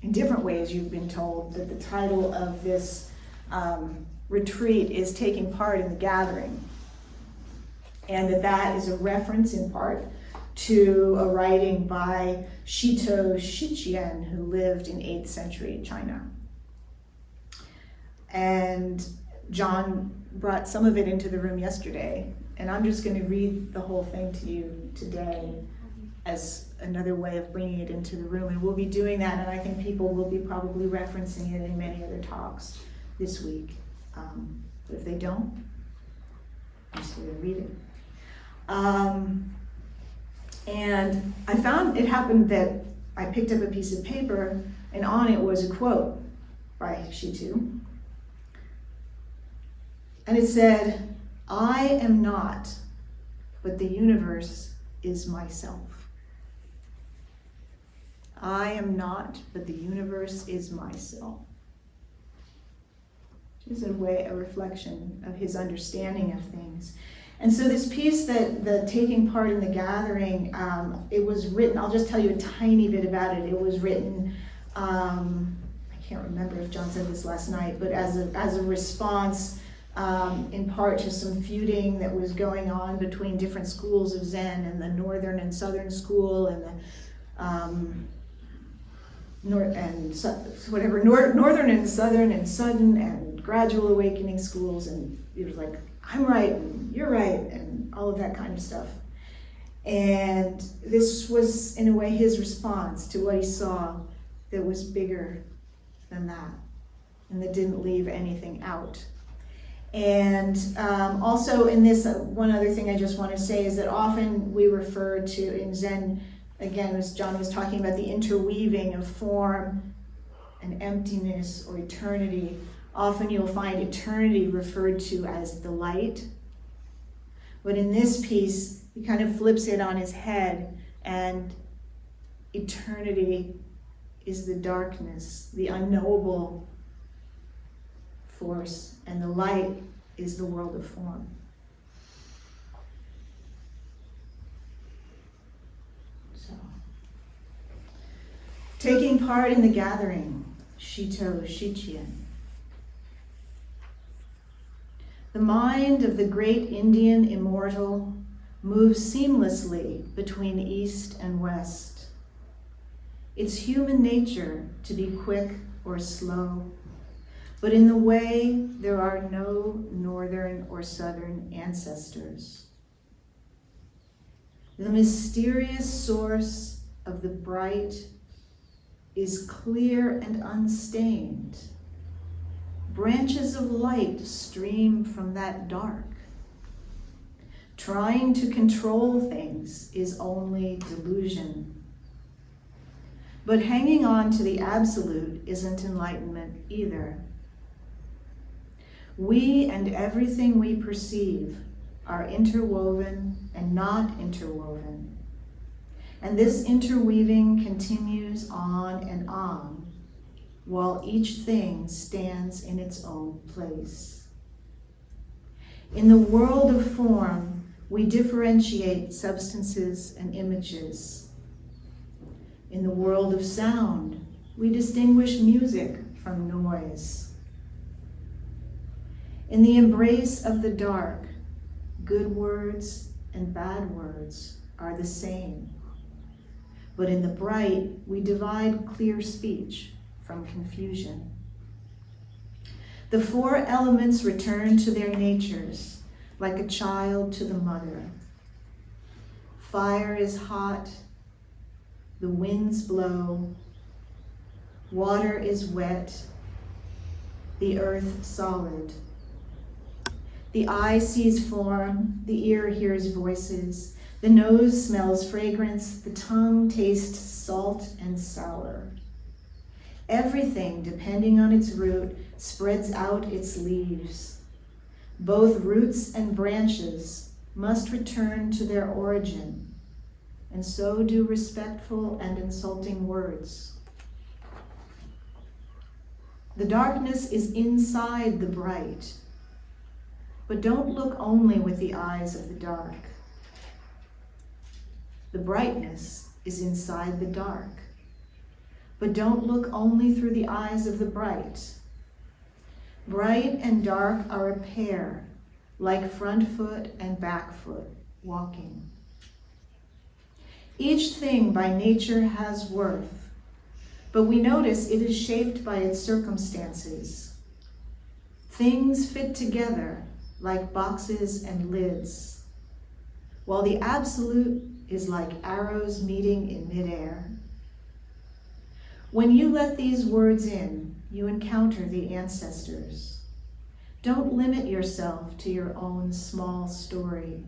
in different ways you've been told that the title of this retreat is Taking Part in the Gathering, and that is a reference in part to a writing by Shitou Xiqian, who lived in 8th century China. And John brought some of it into the room yesterday, and I'm just going to read the whole thing to you today as another way of bringing it into the room. And we'll be doing that, and I think people will be probably referencing it in many other talks this week. But if they don't, I'm just going to read it. And I found it happened that I picked up a piece of paper, and on it was a quote by Shitou. And it said, "I am not, but the universe is myself. I am not, but the universe is myself." Which is a reflection of his understanding of things. And so this piece, the taking part in the gathering, it was written, I'll just tell you a tiny bit about it. It was written, I can't remember if John said this last night, but as a response in part to some feuding that was going on between different schools of Zen, and the northern and southern school, and the northern and southern and sudden and gradual awakening schools, and it was like, I'm right and you're right and all of that kind of stuff. And this was in a way his response to what he saw that was bigger than that, and that didn't leave anything out. And also in this, one other thing I just want to say is that often we refer to in Zen, again, as John was talking about, the interweaving of form and emptiness or eternity. Often you'll find eternity referred to as the light. But in this piece, he kind of flips it on his head, and eternity is the darkness, the unknowable force, and the light is the world of form. So, taking part in the gathering, Shitou Xiqian. The mind of the great Indian immortal moves seamlessly between east and west. It's human nature to be quick or slow, but in the way there are no northern or southern ancestors. The mysterious source of the bright is clear and unstained. Branches of light stream from that dark. Trying to control things is only delusion. But hanging on to the absolute isn't enlightenment either. We and everything we perceive are interwoven and not interwoven. And this interweaving continues on and on, while each thing stands in its own place. In the world of form, we differentiate substances and images. In the world of sound, we distinguish music from noise. In the embrace of the dark, good words and bad words are the same. But in the bright, we divide clear speech from confusion. The four elements return to their natures, like a child to the mother. Fire is hot, the winds blow, water is wet, the earth solid. The eye sees form, the ear hears voices, the nose smells fragrance, the tongue tastes salt and sour. Everything, depending on its root, spreads out its leaves. Both roots and branches must return to their origin, and so do respectful and insulting words. The darkness is inside the bright, but don't look only with the eyes of the dark. The brightness is inside the dark. but don't look only through the eyes of the bright. Bright and dark are a pair, like front foot and back foot, walking. Each thing by nature has worth, but we notice it is shaped by its circumstances. Things fit together like boxes and lids, while the absolute is like arrows meeting in midair. When you let these words in, you encounter the ancestors. Don't limit yourself to your own small story.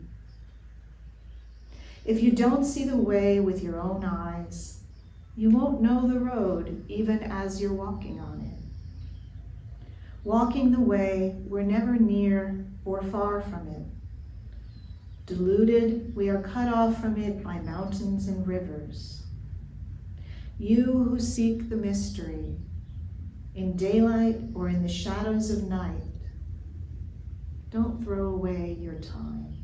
If you don't see the way with your own eyes, you won't know the road even as you're walking on it. Walking the way, we're never near or far from it. Deluded, we are cut off from it by mountains and rivers. You who seek the mystery, in daylight or in the shadows of night, don't throw away your time.